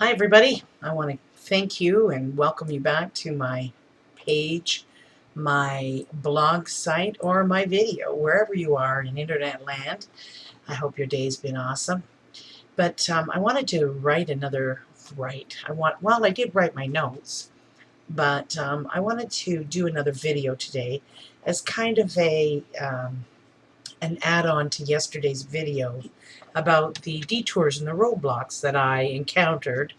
Hi everybody, I want to thank you and welcome you back to my page, my blog site, or my video, wherever you are in internet land. I hope your day's been awesome. But I wanted to I did write my notes, but I wanted to do another video today as kind of an add-on to yesterday's video about the detours and the roadblocks that I encountered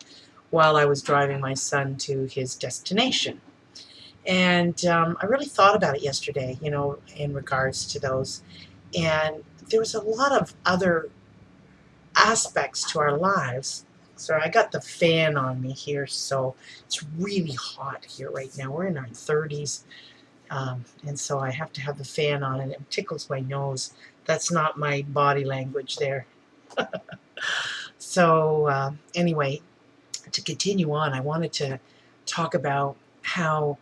while I was driving my son to his destination. And I really thought about it yesterday, in regards to those. And there was a lot of other aspects to our lives. So I got the fan on me here, so it's really hot here right now. We're in our 30s, and so I have to have the fan on, and it tickles my nose. That's not my body language there. So anyway, to continue on, I wanted to talk about how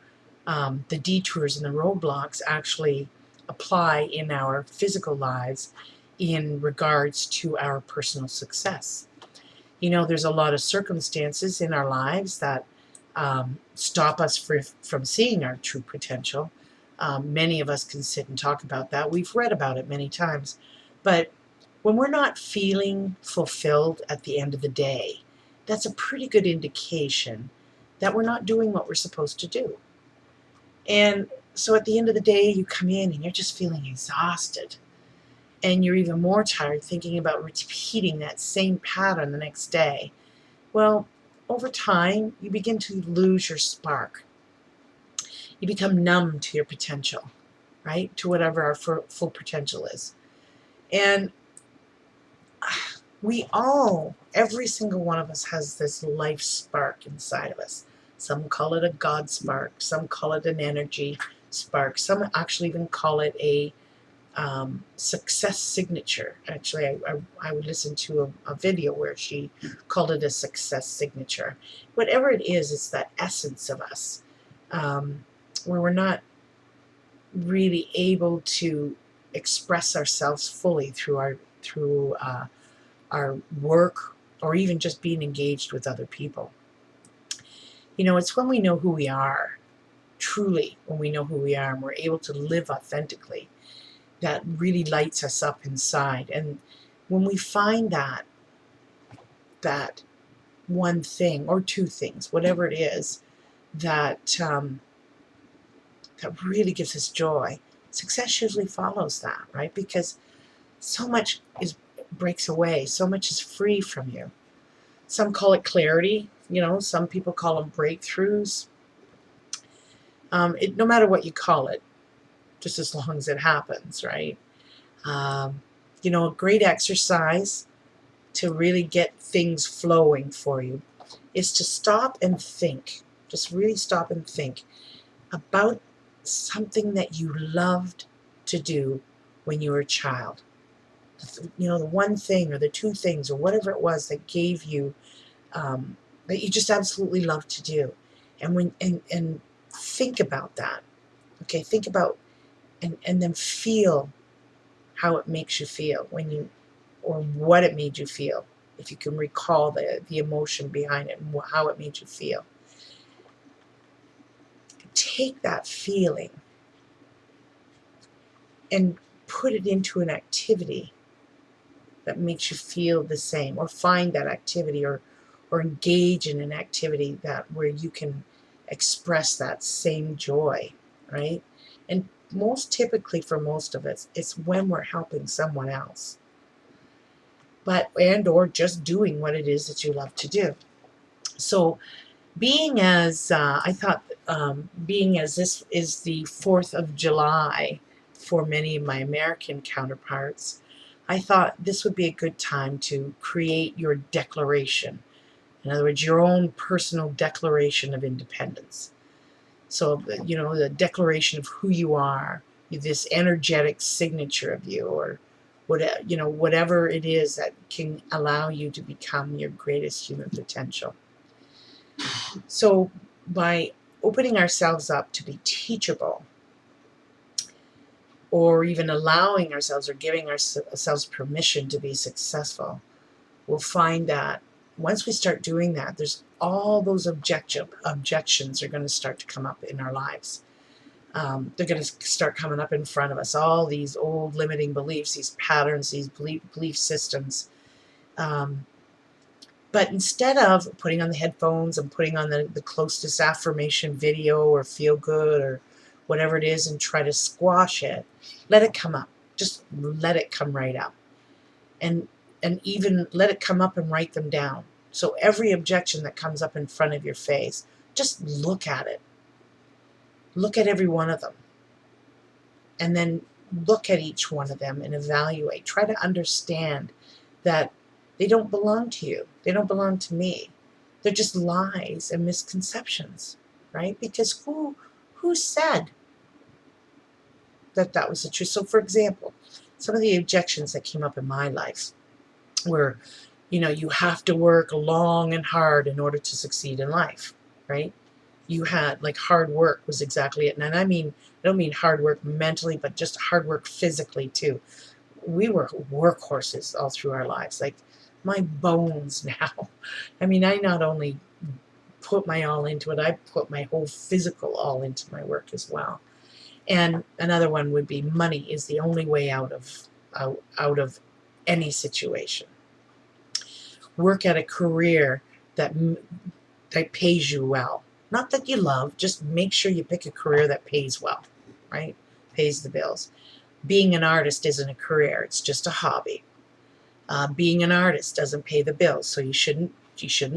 the detours and the roadblocks actually apply in our physical lives in regards to our personal success. There's a lot of circumstances in our lives that stop us from seeing our true potential. Many of us can sit and talk about that. We've read about it many times. But when we're not feeling fulfilled at the end of the day, that's a pretty good indication that we're not doing what we're supposed to do. And so at the end of the day, you come in and you're just feeling exhausted. And you're even more tired thinking about repeating that same pattern the next day. Well, over time, you begin to lose your spark. You become numb to your potential, right? To whatever our full potential is. And every single one of us has this life spark inside of us. Some call it a God spark, some call it an energy spark, some actually even call it a success signature. Actually, I would listen to a video where she called it a success signature. Whatever it is, it's that essence of us, where we're not really able to express ourselves fully through our work, or even just being engaged with other people. It's when we know who we are, truly when we know who we are, and we're able to live authentically, that really lights us up inside. And when we find that one thing or two things, whatever it is, that really gives us joy, success usually follows that, right? Because so much breaks away, so much is free from you. Some call it clarity, some people call them breakthroughs. No matter what you call it, just as long as it happens, right? A great exercise to really get things flowing for you is to stop and think. Just really stop and think about something that you loved to do when you were a child. The one thing or the two things or whatever it was that gave you, that you just absolutely love to do. And think about that. Okay, think about and then feel how it makes you feel or what it made you feel, if you can recall the emotion behind it and how it made you feel. Take that feeling and put it into an activity that makes you feel the same, or find that activity, or engage in an activity where you can express that same joy, right? And most typically for most of us, it's when we're helping someone else, or just doing what it is that you love to do. So being as this is the 4th of July for many of my American counterparts, I thought this would be a good time to create your declaration. In other words, your own personal declaration of independence. So, the declaration of who you are, this energetic signature of you, or whatever it is that can allow you to become your greatest human potential. So by opening ourselves up to be teachable, or even allowing ourselves or giving ourselves permission to be successful, we'll find that once we start doing that, there's all those objections are going to start to come up in our lives. They're going to start coming up in front of us. All these old limiting beliefs, these patterns, these belief systems. But instead of putting on the headphones and putting on the closest affirmation video or feel good or whatever it is and try to squash it, let it come up. Just let it come right up. And even let it come up and write them down. So every objection that comes up in front of your face, just look at it. Look at every one of them. And then look at each one of them and evaluate. Try to understand that they don't belong to you. They don't belong to me. They're just lies and misconceptions, right? Because who said that was the truth? So, for example, some of the objections that came up in my life were, you have to work long and hard in order to succeed in life, right? You had, like, hard work was exactly it. And I don't mean hard work mentally, but just hard work physically too. We were workhorses all through our lives. Like, my bones now. I not only put my all into it, I put my whole physical all into my work as well. And another one would be money is the only way out of any situation. Work at a career that pays you well. Not that you love, just make sure you pick a career that pays well, right? Pays the bills. Being an artist isn't a career, it's just a hobby. Being an artist doesn't pay the bills, so you shouldn't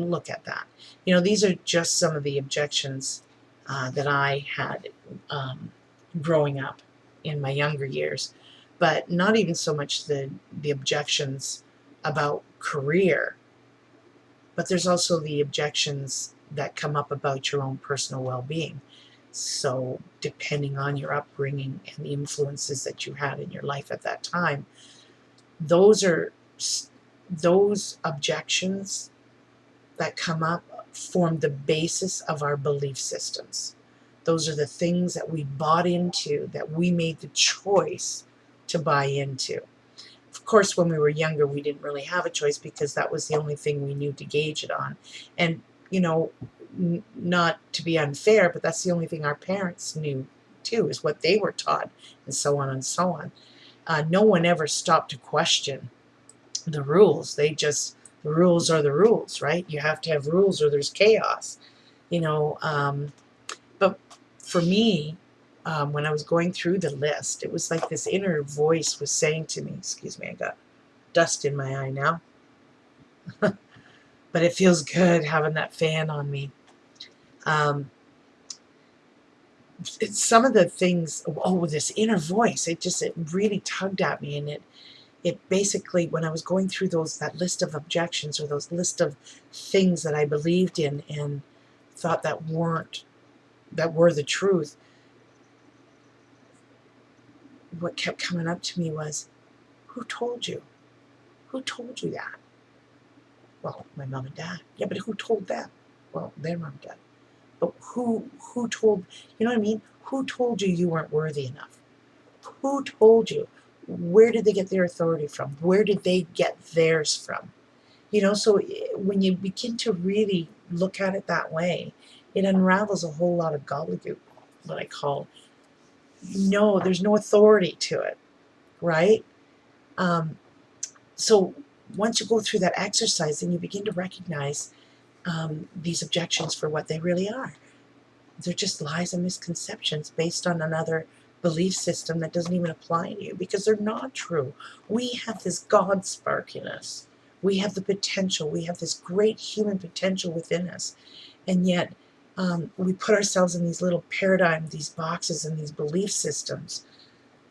look at that. These are just some of the objections that I had growing up in my younger years, but not even so much the objections about career, but there's also the objections that come up about your own personal well-being. So depending on your upbringing and the influences that you had in your life at that time, those objections that come up form the basis of our belief systems. Those are the things that we bought into, that we made the choice to buy into. Of course, when we were younger, we didn't really have a choice because that was the only thing we knew to gauge it on. And, not to be unfair, but that's the only thing our parents knew too, is what they were taught, and so on and so on. No one ever stopped to question the rules. The rules are the rules, right? You have to have rules or there's chaos, but for me, when I was going through the list, it was like this inner voice was saying to me, excuse me, I got dust in my eye now, but it feels good having that fan on me. It's some of the things, this inner voice, it really tugged at me, and it basically, when I was going through that list of objections or those list of things that I believed in and thought that were the truth, what kept coming up to me was, who told you? Who told you that? Well, my mom and dad. Yeah, but who told them? Well, their mom and dad. But who told, you know what I mean? Who told you weren't worthy enough? Who told you? Where did they get their authority from? Where did they get theirs from? So when you begin to really look at it that way, it unravels a whole lot of gobbledygook, what I call. No, there's no authority to it, right? So once you go through that exercise, then you begin to recognize these objections for what they really are. They're just lies and misconceptions based on another belief system that doesn't even apply to you, because they're not true. We have this God spark in us. We have the potential. We have this great human potential within us. And yet we put ourselves in these little paradigms, these boxes, and these belief systems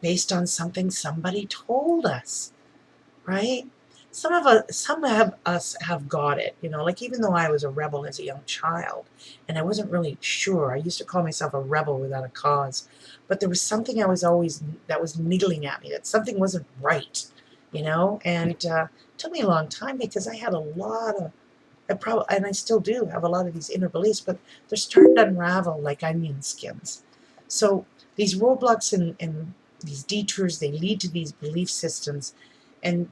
based on something somebody told us, right? Some of us have got it, like, even though I was a rebel as a young child, and I wasn't really sure. I used to call myself a rebel without a cause, but there was something that was niggling at me, that something wasn't right, and it took me a long time, because I had a lot of, and I still do have a lot of these inner beliefs, but they're starting to unravel like onion skins. So these roadblocks and these detours, they lead to these belief systems, and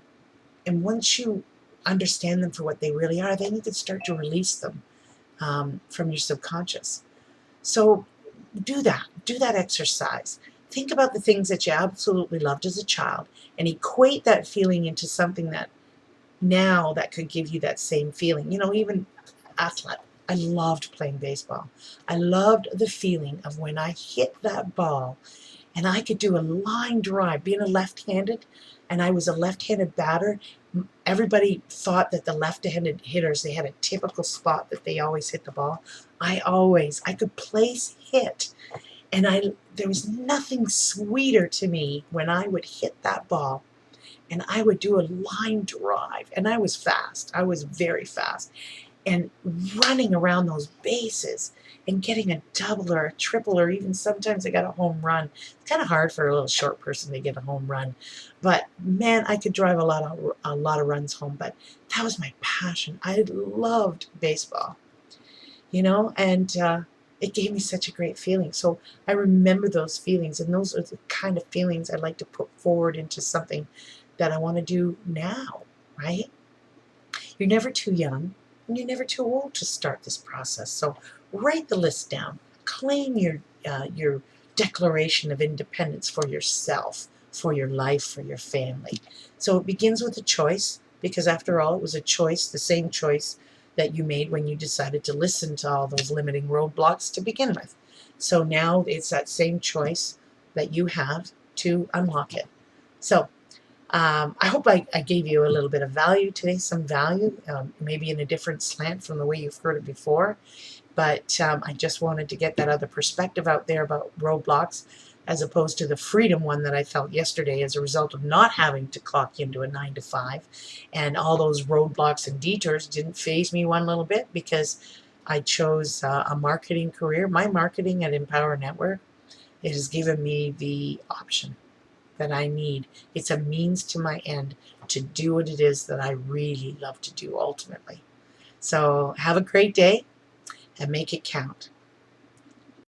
once you understand them for what they really are, then you can start to release them from your subconscious. So do that. Do that exercise. Think about the things that you absolutely loved as a child and equate that feeling into something that now that could give you that same feeling. Even athlete. I loved playing baseball. I loved the feeling of when I hit that ball and I could do a line drive, being a left-handed, and I was a left-handed batter. Everybody thought that the left-handed hitters, they had a typical spot that they always hit the ball. I could place hit, and there was nothing sweeter to me when I would hit that ball, and I would do a line drive, and I was fast. I was very fast, and running around those bases and getting a double or a triple, or even sometimes I got a home run. It's kind of hard for a little short person to get a home run, but man, I could drive a lot of runs home. But that was my passion. I loved baseball, and it gave me such a great feeling. So I remember those feelings, and those are the kind of feelings I'd like to put forward into something that I want to do now, right? You're never too young, and you're never too old to start this process. So write the list down. Claim your declaration of independence for yourself, for your life, for your family. So it begins with a choice, because after all, it was a choice, the same choice that you made when you decided to listen to all those limiting roadblocks to begin with. So now it's that same choice that you have to unlock it. So I hope I gave you a little bit of value today, some value, maybe in a different slant from the way you've heard it before. But I just wanted to get that other perspective out there about roadblocks, as opposed to the freedom one that I felt yesterday as a result of not having to clock into a 9 to 5. And all those roadblocks and detours didn't faze me one little bit, because I chose a marketing career. My marketing at Empower Network, it has given me the option that I need. It's a means to my end to do what it is that I really love to do ultimately. So have a great day and make it count.